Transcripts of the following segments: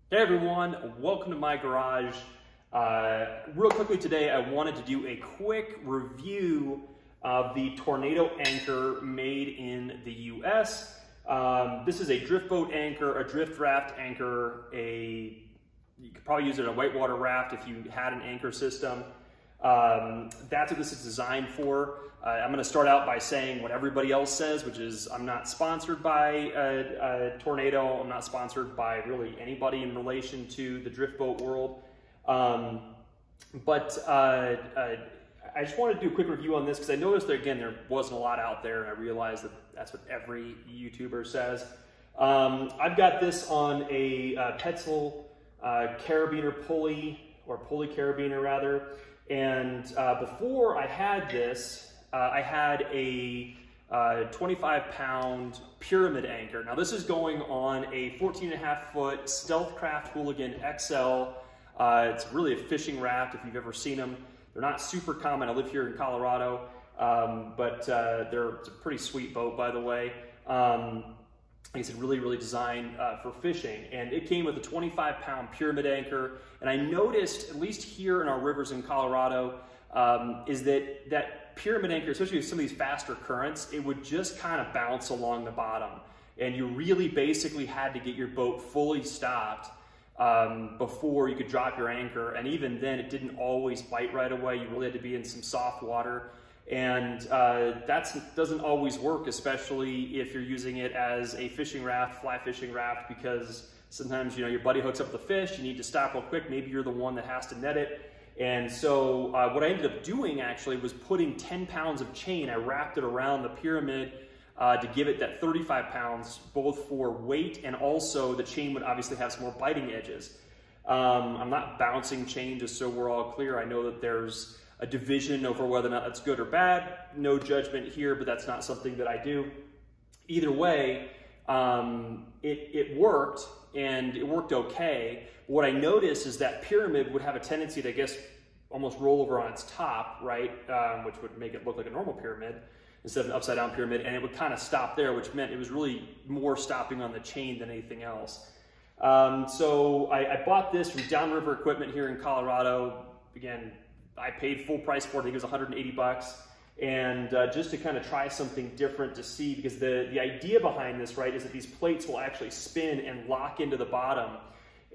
Hey everyone, welcome to my garage. Real quickly today, I wanted to do a quick review of the Tornado anchor made in the US. This is a drift boat anchor, a drift raft anchor, you could probably use it in a whitewater raft if you had an anchor system. That's what this is designed for. I'm going to start out by saying what everybody else says, which is I'm not sponsored by Tornado. I'm not sponsored by really anybody in relation to the drift boat world. I just wanted to do a quick review on this because I noticed that, again, there wasn't a lot out there, and I realized that that's what every YouTuber says. I've got this on a Petzl carabiner pulley, or pulley carabiner rather. And before I had this, I had a 25-pound pyramid anchor. Now this is going on a 14.5-foot Stealthcraft Hooligan XL. It's really a fishing raft if you've ever seen them. They're not super common. I live here in Colorado, it's a pretty sweet boat, by the way. Like I said, really designed for fishing. And it came with a 25-pound pyramid anchor. And I noticed, at least here in our rivers in Colorado, is that pyramid anchor, especially with some of these faster currents, it would just kind of bounce along the bottom. And you really basically had to get your boat fully stopped before you could drop your anchor. And even then, it didn't always bite right away. You really had to be in some soft water. And that doesn't always work, especially if you're using it as a fishing raft, fly fishing raft, because sometimes, your buddy hooks up the fish, you need to stop real quick, maybe you're the one that has to net it. And so what I ended up doing actually was putting 10 pounds of chain, I wrapped it around the pyramid to give it that 35 pounds, both for weight and also the chain would obviously have some more biting edges. I'm not bouncing chain, just so we're all clear. I know that there's a division over whether or not that's good or bad. No judgment here, but that's not something that I do. Either way, it worked, and it worked okay. What I noticed is that pyramid would have a tendency to, I guess, almost roll over on its top, right? Which would make it look like a normal pyramid instead of an upside down pyramid, and it would kind of stop there, which meant it was really more stopping on the chain than anything else. So I bought this from Downriver Equipment here in Colorado. Again, I paid full price for it. I think it was 180 bucks. And just to kind of try something different to see, because the idea behind this, right, is that these plates will actually spin and lock into the bottom.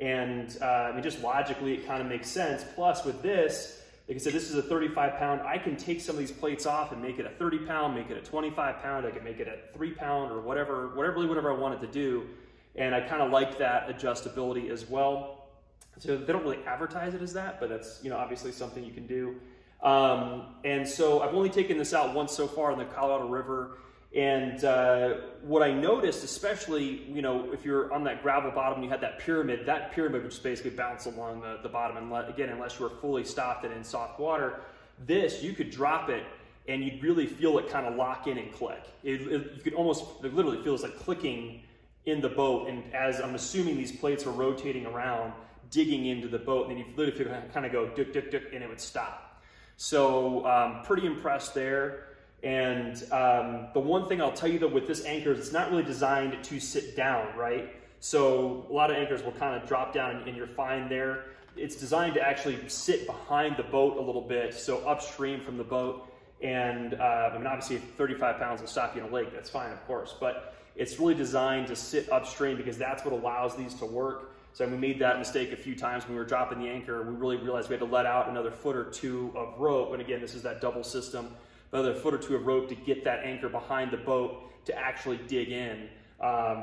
And I mean, just logically, it kind of makes sense. Plus with this, like I said, this is a 35-pound. I can take some of these plates off and make it a 30-pound, make it a 25-pound. I can make it a 3-pound or whatever I want it to do. And I kind of like that adjustability as well. So they don't really advertise it as that, but that's, obviously something you can do. And so I've only taken this out once so far in the Colorado River. And what I noticed, especially, if you're on that gravel bottom and you had that pyramid would just basically bounce along the bottom. And again, unless you were fully stopped and in soft water, this, you could drop it and you'd really feel it kind of lock in and click. You could almost, it literally feels like clicking in the boat. And as I'm assuming these plates are rotating around, digging into the boat, and then you literally kind of go duk, duk, duk, and it would stop. So pretty impressed there. And the one thing I'll tell you though with this anchor is it's not really designed to sit down, right? So a lot of anchors will kind of drop down and you're fine there. It's designed to actually sit behind the boat a little bit, so upstream from the boat. And I mean, obviously if 35 pounds will stop you in a lake, that's fine, of course. But it's really designed to sit upstream because that's what allows these to work. So we made that mistake a few times when we were dropping the anchor. We really realized we had to let out another foot or two of rope. And again, this is that double system, another foot or two of rope to get that anchor behind the boat to actually dig in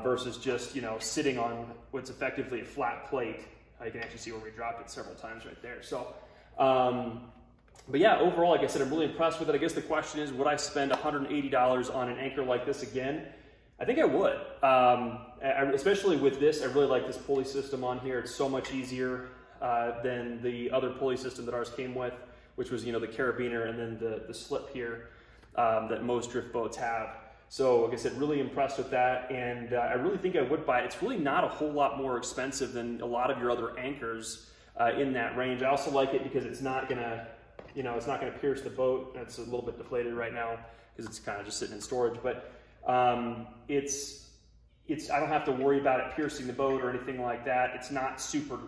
versus just, sitting on what's effectively a flat plate. You can actually see where we dropped it several times right there. So, but yeah, overall, like I said, I'm really impressed with it. I guess the question is, would I spend $180 on an anchor like this again? I think I would, especially with this. I really like this pulley system on here. It's so much easier than the other pulley system that ours came with, which was, the carabiner and then the slip here that most drift boats have. So like I said, really impressed with that. And I really think I would buy it. It's really not a whole lot more expensive than a lot of your other anchors in that range. I also like it because it's not gonna, it's not gonna pierce the boat. It's a little bit deflated right now because it's kind of just sitting in storage, but it's I don't have to worry about it piercing the boat or anything like that. It's not super,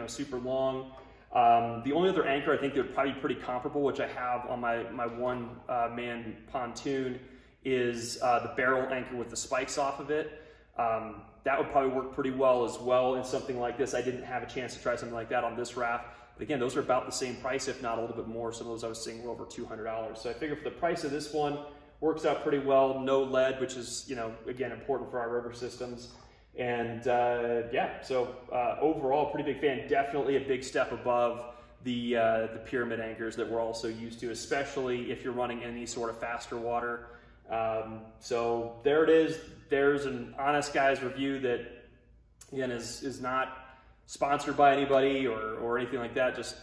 super long. The only other anchor I think that would probably be pretty comparable, which I have on my one man pontoon, is the barrel anchor with the spikes off of it. That would probably work pretty well as well in something like this. I didn't have a chance to try something like that on this raft. But again, those are about the same price, if not a little bit more. Some of those I was seeing were over $200. So I figure for the price of this one, works out pretty well. No lead, which is, again, important for our river systems. And yeah, so overall, pretty big fan. Definitely a big step above the pyramid anchors that we're also used to, especially if you're running any sort of faster water. So there it is. There's an honest guy's review that, again, is not sponsored by anybody or anything like that. Just,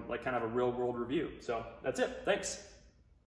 like kind of a real world review. So that's it. Thanks.